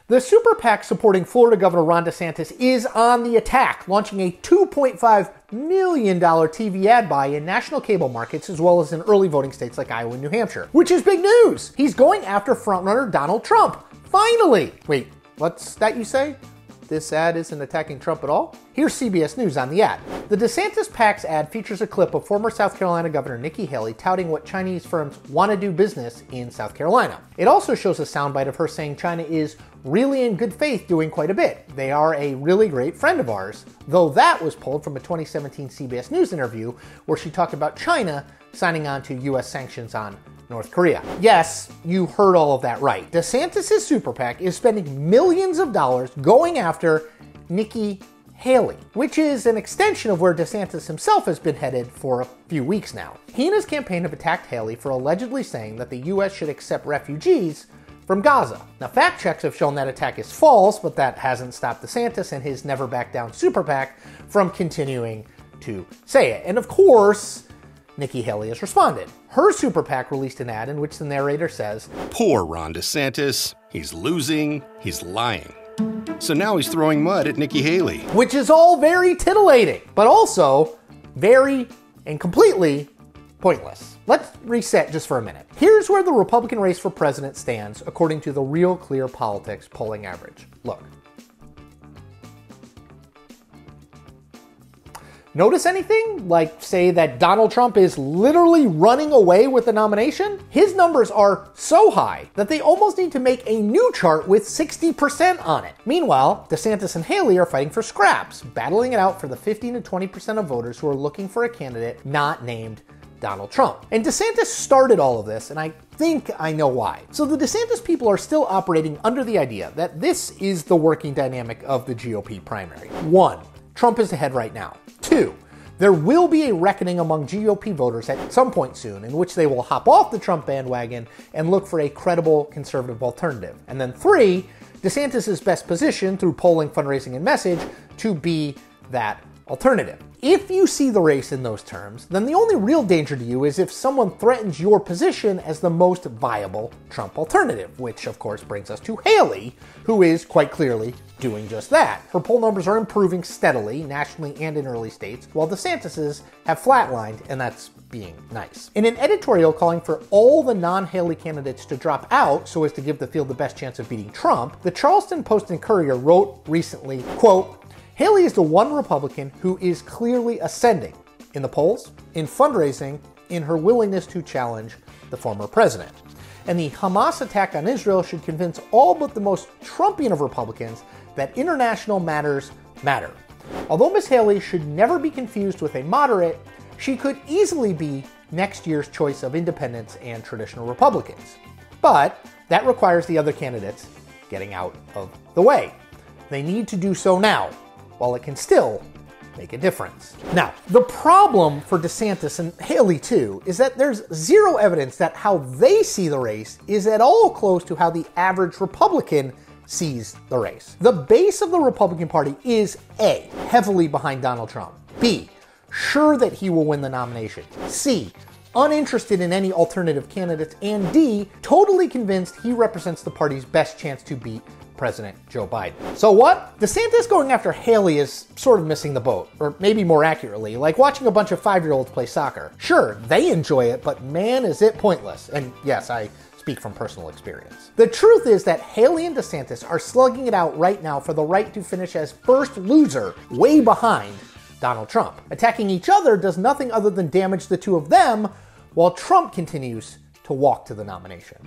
The super PAC supporting Florida Governor Ron DeSantis is on the attack, launching a $2.5 million TV ad buy in national cable markets as well as in early voting states like Iowa and New Hampshire, which is big news. He's going after frontrunner Donald Trump. Finally! Wait, what's that you say? This ad isn't attacking Trump at all? Here's CBS News on the ad. The DeSantis PAC's ad features a clip of former South Carolina Governor Nikki Haley touting what Chinese firms want to do business in South Carolina. It also shows a soundbite of her saying China is really in good faith doing quite a bit. They are a really great friend of ours, though that was pulled from a 2017 CBS News interview where she talked about China signing on to U.S. sanctions on North Korea. Yes, you heard all of that right. DeSantis' super PAC is spending millions of dollars going after Nikki Haley, which is an extension of where DeSantis himself has been headed for a few weeks now. He and his campaign have attacked Haley for allegedly saying that the U.S. should accept refugees from Gaza. Now, fact checks have shown that attack is false, but that hasn't stopped DeSantis and his never back down super PAC from continuing to say it. And of course, Nikki Haley has responded. Her super PAC released an ad in which the narrator says, "Poor Ron DeSantis. He's losing. He's lying. So now he's throwing mud at Nikki Haley." Which is all very titillating, but also very and completely pointless. Let's reset just for a minute. Here's where the Republican race for president stands according to the Real Clear Politics polling average. Look. Notice anything? Like, say that Donald Trump is literally running away with the nomination? His numbers are so high that they almost need to make a new chart with 60% on it. Meanwhile, DeSantis and Haley are fighting for scraps, battling it out for the 15 to 20% of voters who are looking for a candidate not named Donald Trump. And DeSantis started all of this, and I think I know why. So the DeSantis people are still operating under the idea that this is the working dynamic of the GOP primary. 1, Trump is ahead right now. 2, there will be a reckoning among GOP voters at some point soon in which they will hop off the Trump bandwagon and look for a credible conservative alternative. And then 3, DeSantis is best positioned through polling, fundraising, and message to be that alternative. If you see the race in those terms, then the only real danger to you is if someone threatens your position as the most viable Trump alternative, which of course brings us to Haley, who is quite clearly doing just that. Her poll numbers are improving steadily, nationally and in early states, while DeSantis's have flatlined, and that's being nice. In an editorial calling for all the non-Haley candidates to drop out so as to give the field the best chance of beating Trump, the Charleston Post and Courier wrote recently, quote, "Haley is the one Republican who is clearly ascending in the polls, in fundraising, in her willingness to challenge the former president. And the Hamas attack on Israel should convince all but the most Trumpian of Republicans that international matters matter. Although Ms. Haley should never be confused with a moderate, she could easily be next year's choice of independents and traditional Republicans. But that requires the other candidates getting out of the way. They need to do so now, while it can still make a difference." Now, the problem for DeSantis and Haley too is that there's zero evidence that how they see the race is at all close to how the average Republican sees the race. The base of the Republican Party is A, heavily behind Donald Trump, B, sure that he will win the nomination, C, uninterested in any alternative candidates, and D, totally convinced he represents the party's best chance to beat President Joe Biden. So what? DeSantis going after Haley is sort of missing the boat, or maybe more accurately, like watching a bunch of 5-year-olds play soccer. Sure, they enjoy it, but man, is it pointless. And yes, I speak from personal experience. The truth is that Haley and DeSantis are slugging it out right now for the right to finish as first loser, way behind Donald Trump. Attacking each other does nothing other than damage the two of them, while Trump continues to walk to the nomination.